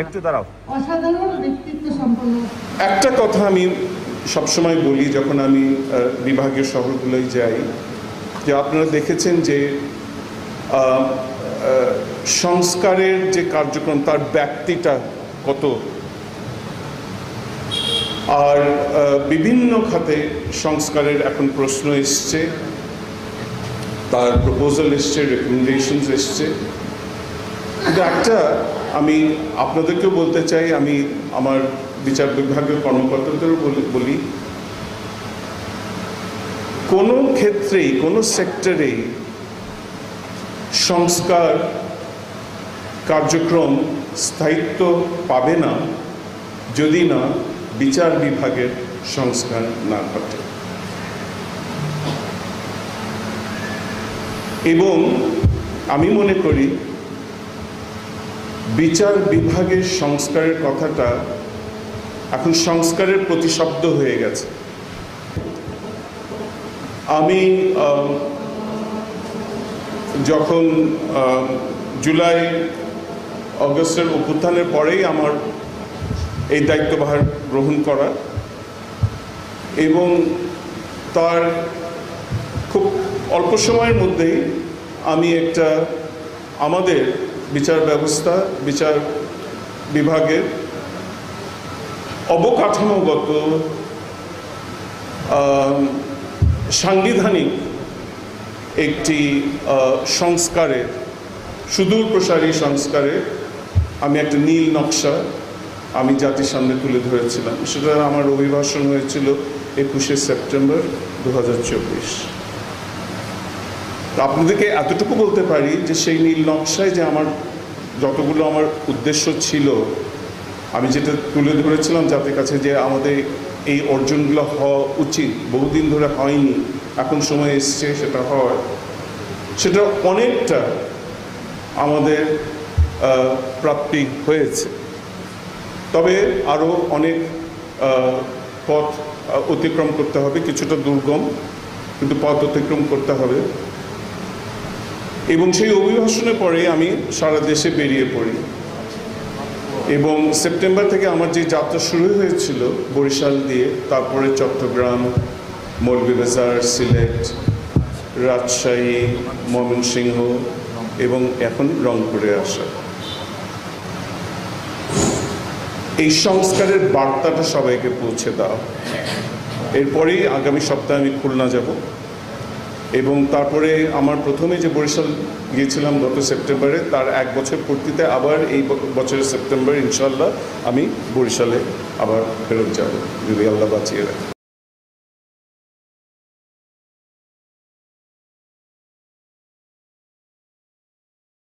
একটু দাঁড়াও। অসাধারণ ব্যক্তিত্ব সম্পন্ন। একটা কথা আমি সবসময় বলি যখন আমি বিভাগীয় শহরগুলোয় যাই, যে আপনারা দেখেছেন যে সংস্কারের যে কার্যক্রম তার ব্যাপ্তিটা কত, আর বিভিন্ন খাতে সংস্কারের এখন প্রশ্ন এসছে, তার প্রপোজাল এসছে, রেকমেন্ডেশনস এসছে। কিন্তু একটা আমি আপনাদেরকেও বলতে চাই, আমি আমার বিচার বিভাগীয় কর্মকর্তাদেরও বলি, কোনো ক্ষেত্রেই কোনো সেক্টরেই সংস্কার কার্যক্রম স্থায়িত্ব পাবে না যদি না বিচার বিভাগের সংস্কার না ঘটে। এবং আমি মনে করি বিচার বিভাগের সংস্কারের কথাটা এখন সংস্কারের প্রতিশব্দ হয়ে গেছে। আমি যখন জুলাই অগস্টের অভ্যুত্থানের পরেই আমার এই দায়িত্বভার গ্রহণ করা, এবং তার খুব অল্প সময়ের মধ্যেই আমি একটা আমাদের বিচার ব্যবস্থা, বিচার বিভাগের অবকাঠামোগত সাংবিধানিক একটি সংস্কারের, সুদূর প্রসারী সংস্কারের আমি একটা নীল নকশা আমি জাতির সামনে তুলে ধরেছিলাম। সেটা আমার অভিভাষণ হয়েছিল 21শে সেপ্টেম্বর 2024। আপনাদেরকে এতটুকু বলতে পারি যে সেই নীল নকশায় যে আমার যতগুলো আমার উদ্দেশ্য ছিল, আমি যেটা তুলে ধরেছিলাম জাতির কাছে যে আমাদের এই অর্জনগুলো হওয়া উচিত, বহুদিন ধরে হয়নি, এখন সময় এসছে সেটা হওয়ার, সেটা অনেকটা আমাদের প্রাপ্তি হয়েছে। তবে আরও অনেক পথ অতিক্রম করতে হবে, কিছুটা দুর্গম কিন্তু পথ অতিক্রম করতে হবে। এবং সেই অভিভাষণের পরে আমি সারা দেশে বেরিয়ে পড়ি, এবং সেপ্টেম্বর থেকে আমার যে যাত্রা শুরু হয়েছিল বরিশাল দিয়ে, তারপরে চট্টগ্রাম, মৌলভীবাজার, সিলেট, রাজশাহী, ময়মনসিংহ এবং এখন রংপুরে আসা, এই সংস্কারের বার্তাটা সবাইকে পৌঁছে দেওয়া। এরপরেই আগামী সপ্তাহে আমি খুলনা যাব, এবং তারপরে আমার প্রথমে যে বরিশাল গিয়েছিলাম গত সেপ্টেম্বরে, তার 1 বছর পূর্তিতে আবার এই বছরের সেপ্টেম্বর ইনশাল্লাহ আমি বরিশালে আবার ফেরত যাব, যদি আল্লাহ বাঁচিয়ে রাখে।